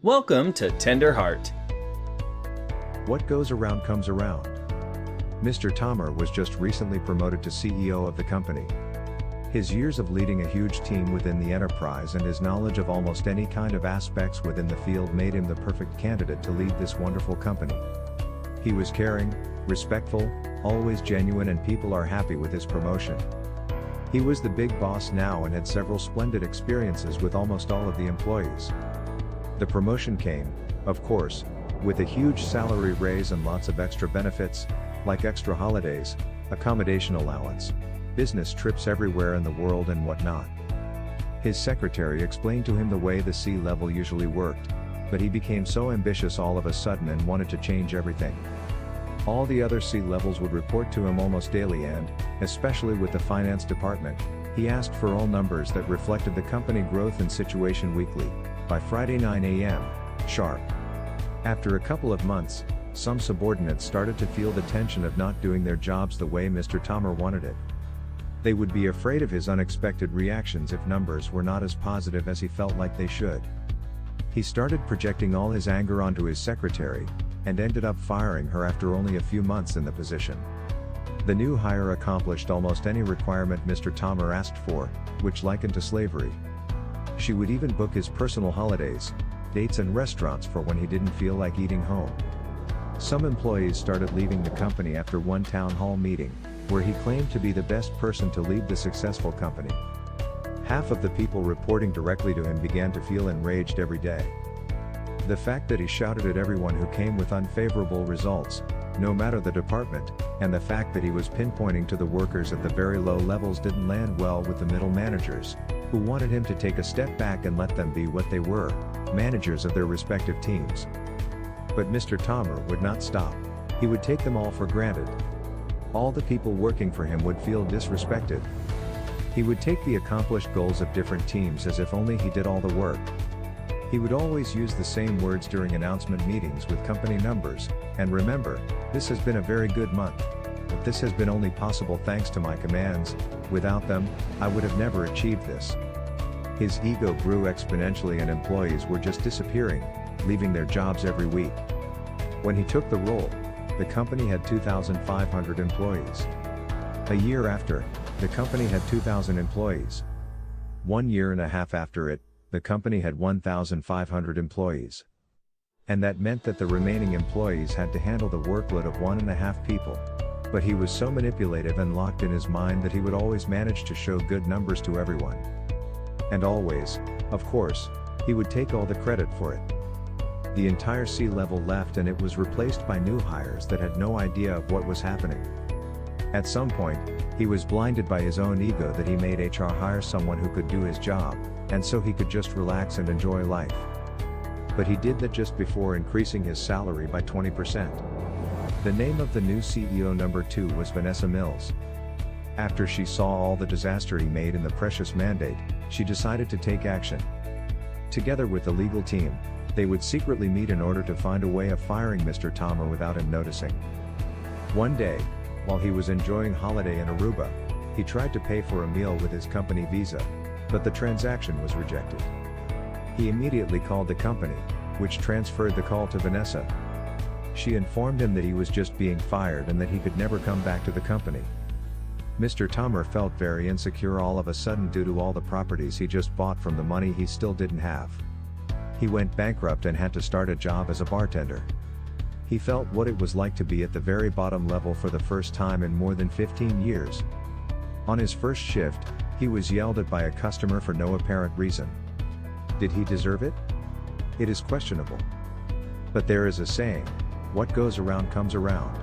Welcome to Tender Heart. What goes around comes around. Mr. Tomer was just recently promoted to CEO of the company. His years of leading a huge team within the enterprise and his knowledge of almost any kind of aspects within the field made him the perfect candidate to lead this wonderful company. He was caring, respectful, always genuine, and people are happy with his promotion. He was the big boss now and had several splendid experiences with almost all of the employees. The promotion came, of course, with a huge salary raise and lots of extra benefits, like extra holidays, accommodation allowance, business trips everywhere in the world and whatnot. His secretary explained to him the way the C-level usually worked, but he became so ambitious all of a sudden and wanted to change everything. All the other C-levels would report to him almost daily and, especially with the finance department, he asked for all numbers that reflected the company growth and situation weekly, by Friday 9 a.m. sharp. After a couple of months, some subordinates started to feel the tension of not doing their jobs the way Mr. Tomer wanted it. They would be afraid of his unexpected reactions if numbers were not as positive as he felt like they should. He started projecting all his anger onto his secretary, and ended up firing her after only a few months in the position. The new hire accomplished almost any requirement Mr. Tomer asked for, which likened to slavery. She would even book his personal holidays, dates and restaurants for when he didn't feel like eating home. Some employees started leaving the company after one town hall meeting, where he claimed to be the best person to lead the successful company. Half of the people reporting directly to him began to feel enraged every day. The fact that he shouted at everyone who came with unfavorable results, no matter the department, and the fact that he was pinpointing to the workers at the very low levels didn't land well with the middle managers, who wanted him to take a step back and let them be what they were, managers of their respective teams. But Mr. Tomer would not stop. He would take them all for granted. All the people working for him would feel disrespected. He would take the accomplished goals of different teams as if only he did all the work. He would always use the same words during announcement meetings with company numbers, and remember, this has been a very good month. But this has been only possible thanks to my commands. Without them, I would have never achieved this. His ego grew exponentially and employees were just disappearing, leaving their jobs every week. When he took the role, the company had 2,500 employees. A year after, the company had 2,000 employees. 1 year and a half after it, the company had 1,500 employees. And that meant that the remaining employees had to handle the workload of 1.5 people. But he was so manipulative and locked in his mind that he would always manage to show good numbers to everyone. And always, of course, he would take all the credit for it. The entire C-level left and it was replaced by new hires that had no idea of what was happening. At some point, he was blinded by his own ego that he made HR hire someone who could do his job, and so he could just relax and enjoy life. But he did that just before increasing his salary by 20%. The name of the new CEO number 2 was Vanessa Mills. After she saw all the disaster he made in the precious mandate, she decided to take action. Together with the legal team, they would secretly meet in order to find a way of firing Mr. Tomer without him noticing. One day, while he was enjoying holiday in Aruba, he tried to pay for a meal with his company Visa, but the transaction was rejected. He immediately called the company, which transferred the call to Vanessa. She informed him that he was just being fired and that he could never come back to the company. Mr. Tomer felt very insecure all of a sudden due to all the properties he just bought from the money he still didn't have. He went bankrupt and had to start a job as a bartender. He felt what it was like to be at the very bottom level for the first time in more than 15 years. On his first shift, he was yelled at by a customer for no apparent reason. Did he deserve it? It is questionable. But there is a saying, what goes around comes around.